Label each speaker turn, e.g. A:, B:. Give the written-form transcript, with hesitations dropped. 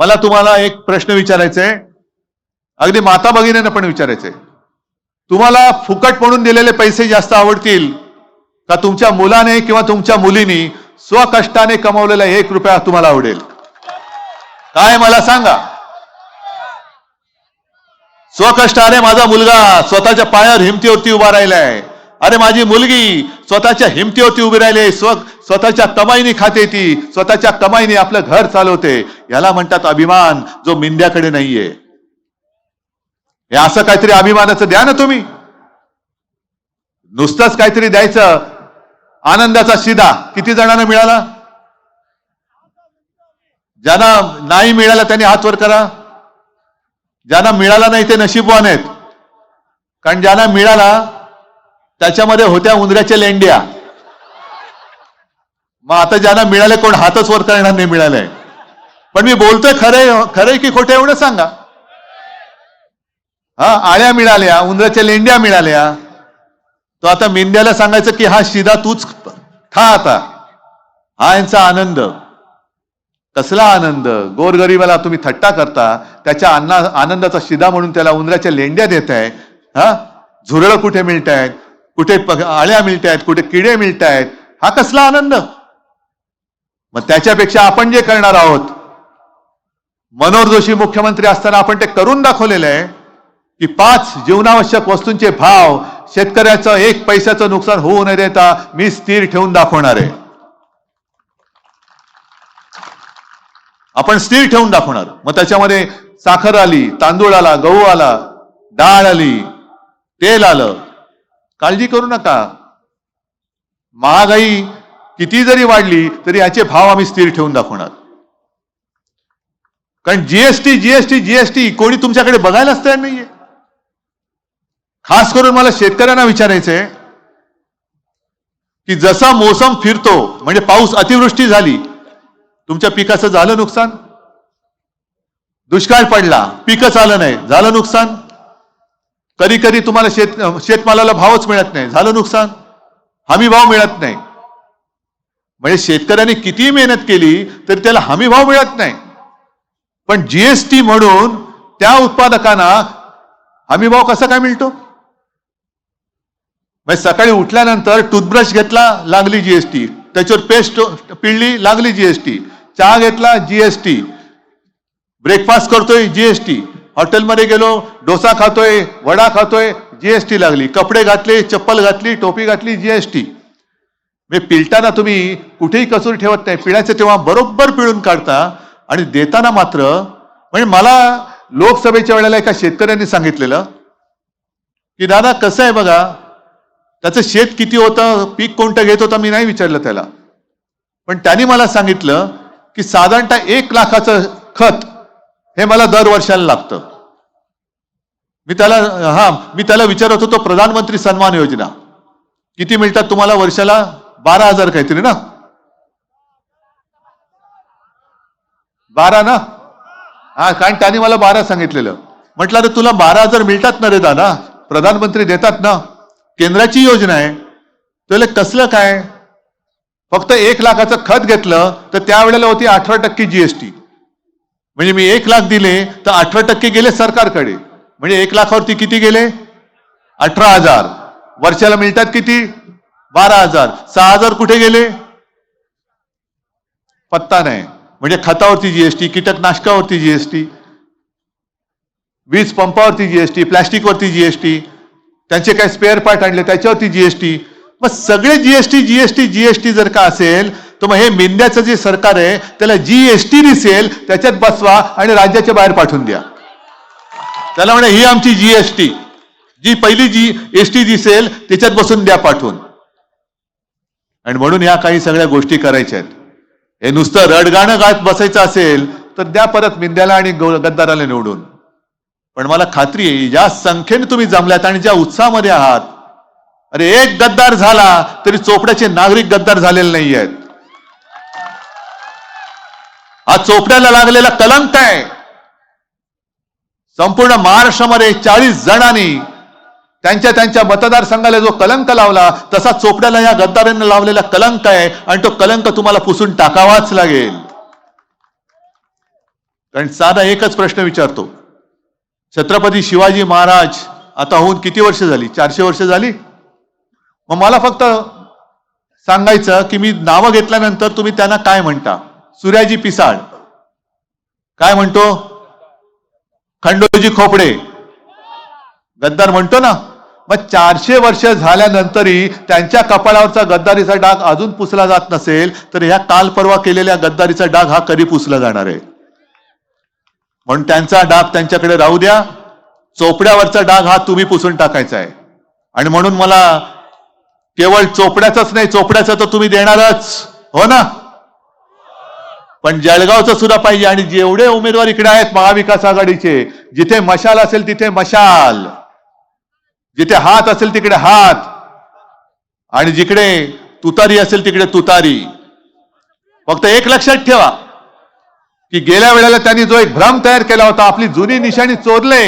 A: मला तुम्हाला एक प्रश्न विचारायचा आहे, अगदी माता भगिनींना पण विचारायचंय. तुम्हाला फुकट म्हणून दिलेले पैसे जास्त आवडतील का तुमच्या मुलाने किंवा तुमच्या मुलीने स्वकष्टाने कमावलेला 1 रुपया तुम्हाला आवडेल? काय मला सांगा. स्वकष्टाने माझा मुलगा स्वतःच्या पायावर हिमतीवरती उभा राहिलाय. अरे माझी मुलगी स्वतःच्या हिमतीवरती उभी राहिली, स्वतःच्या कमाईने खाते, ती स्वतःच्या कमाईने आपलं घर चालवते. याला म्हणतात अभिमान, जो मिंद्याकडे नाहीये. हे असं काहीतरी अभिमानाचं द्या ना तुम्ही. नुसतंच काहीतरी द्यायचं. आनंदाचा शिदा किती जणांना मिळाला? ज्यांना नाही मिळाला त्यांनी हात वर करा. ज्यांना मिळाला नाही ते नशीबवान आहेत, कारण ज्यांना मिळाला त्याच्यामध्ये होत्या उंदऱ्याच्या लेंड्या. मग आता ज्यांना मिळाले कोण हातच वर करणार नाही मिळालंय. पण मी बोलतोय खरंय की खोटं एवढं सांगा. हा, आळ्या मिळाल्या, उंदराच्या लेंड्या मिळाल्या. तो आता मेंढ्याला सांगायचं की हा शिदा तूच खा आता. हा यांचा आनंद. कसला आनंद? गोरगरिबाला तुम्ही थट्टा करता, त्याच्या आनंदाचा शिदा म्हणून त्याला उंदराच्या लेंड्या देताय. हा, झुरळ कुठे मिळतायत, कुठे आळ्या मिळतायत, कुठे किडे मिळतायत. हा कसला आनंद? मग त्याच्यापेक्षा आपण जे करणार आहोत, मनोहर जोशी मुख्यमंत्री असताना आपण ते करून दाखवलेलं आहे की 5 जीवनावश्यक वस्तूंचे भाव शेतकऱ्याचं 1 पैशाचं नुकसान होऊ न देता मी स्थिर ठेवून दाखवणार आहे. आपण स्थिर ठेवून दाखवणार. मग त्याच्यामध्ये साखर आली, तांदूळ आला, गहू आला, डाळ आली, तेल आलं. काळजी करू नका. महागाई किती जरी वाढली तरी याचे भाव आम्ही स्थिर ठेवून दाखवणार. कारण जीएसटी जीएसटी जीएसटी कोणी तुमच्याकडे बघायलाच तयार नाहीये. खास करून मला शेतकऱ्यांना विचारायचंय की जसा मोसम फिरतो, म्हणजे पाऊस अतिवृष्टी झाली, तुमच्या पिकाचं झालं नुकसान. दुष्काळ पडला, पिकच आलं नाही, झालं नुकसान. कधी कधी तुम्हाला शेतमालाला भावच मिळत नाही, झालं नुकसान. हमी भाव मिळत नाही. म्हणजे शेतकऱ्यांनी किती मेहनत केली तरी त्याला हमी भाव मिळत नाही. पण जीएसटी म्हणून त्या उत्पादकांना हमी भाव कसा काय मिळतो? म्हणजे सकाळी उठल्यानंतर टूथब्रश घेतला, लागली जीएसटी. त्याच्यावर पेस्ट पिळली, लागली जीएसटी. चहा घेतला, जीएसटी. ब्रेकफास्ट करतोय, जीएसटी. हॉटेलमध्ये गेलो, डोसा खातोय, वडा खातोय, जीएसटी लागली. कपडे घातले, चप्पल घातली, टोपी घातली, जीएसटी. पिळताना तुम्ही कुठेही कसूर ठेवत नाही. पिळायचं तेव्हा बरोबर पिळून काढता. आणि देताना मात्र, म्हणजे मला लोकसभेच्या वेळेला एका शेतकऱ्यांनी सांगितलेलं की दादा कसं आहे बघा, त्याचं शेत किती होतं, पीक कोणतं घेत होतं, मी नाही विचारलं त्याला. पण त्यांनी मला सांगितलं की साधारणतः 1 लाखाचं खत हे मला दर वर्षाला लागतं. मी त्याला विचारत होतो, प्रधानमंत्री सन्मान योजना किती मिळतात तुम्हाला वर्षाला? 12,000 काहीतरी ना? 12 ना? हा, कारण त्यांनी मला 12 सांगितलेलं. म्हटलं अरे तुला 12,000 मिळतात ना रे दादा, प्रधानमंत्री देतात ना, केंद्राची योजना आहे. तुला कसलं काय? फक्त 1 लाखाचं खत घेतलं तर त्यावेळेला होती 18% जीएसटी. म्हणजे मी 1 लाख दिले तर 18% गेले सरकारकडे. म्हणजे 1 लाखावरती किती गेले? 18,000. वर्षाला मिळतात किती? 12,000. 6,000 कुठे गेले? पत्ता नाही. म्हणजे खतावरती जीएसटी, कीटकनाशकावरती जीएसटी, वीज पंपावरती जीएसटी, प्लॅस्टिकवरती जीएसटी, त्यांचे काय स्पेअर पार्ट आणले त्याच्यावरती जीएसटी. मग सगळे जीएसटी जीएसटी जीएसटी जर का असेल तर मग हे मेंढ्याचं जे सरकार आहे त्याला जीएसटी दिसेल त्याच्यात बसवा आणि राज्याच्या बाहेर पाठवून द्या. त्याला म्हणे ही आमची जीएसटी, जी पहिली जीएसटी दिसेल त्याच्यात बसून द्या पाठवून. आणि म्हणून ह्या काही सगळ्या गोष्टी करायच्या आहेत. हे नुसतं रडगाणं गात बसायचं असेल तर द्या परत मिंद्याला आणि गद्दाराला निवडून. पण मला खात्री आहे ज्या संख्येने तुम्ही जमल्यात आणि ज्या उत्साहामध्ये आहात, अरे 1 गद्दार झाला तरी चोपड्याचे नागरिक गद्दार झालेले नाही आहेत. हा चोपड्याला लागलेला कलंक आहे. संपूर्ण महाराष्ट्रामध्ये 40 जणांनी त्यांच्या मतदारसंघाला जो कलंक लावला तसा चोपड्याला या गद्दारांना लावलेला कलंक आहे. आणि तो कलंक तुम्हाला पुसून टाकावाच लागेल. कारण साधा एकच प्रश्न विचारतो. छत्रपती शिवाजी महाराज आता होऊन किती वर्ष झाली? 400 वर्ष झाली. मग मला फक्त सांगायचं की मी नावं घेतल्यानंतर तुम्ही त्यांना काय म्हणता? सूर्याजी पिसाळ काय म्हणतो? खंडोजी खोपडे गद्दार म्हणतो ना. मग 400 वर्ष झाल्यानंतरही त्यांच्या कपाळावरचा गद्दारीचा डाग अजून पुसला जात नसेल तर ह्या काल परवा केलेल्या गद्दारीचा डाग हा कधी पुसला जाणार आहे? म्हणून त्यांचा डाग त्यांच्याकडे राहू द्या. चोपड्यावरचा डाग हा तुम्ही पुसून टाकायचा आहे. आणि म्हणून मला केवळ चोपड्याचाच नाही, चोपड्याचा तर तुम्ही देणारच हो ना, पण जळगावचं सुद्धा पाहिजे. आणि जेवढे उमेदवार इकडे आहेत महाविकास आघाडीचे, जिथे मशाल असेल तिथे मशाल, जिथे हात असेल तिकडे हात, आणि जिकडे तुतारी असेल तिकडे तुतारी. फक्त एक लक्षात ठेवा की गेल्या वेळेला त्यांनी जो एक भ्रम तयार केला होता, आपली जुनी निशाणी चोरले,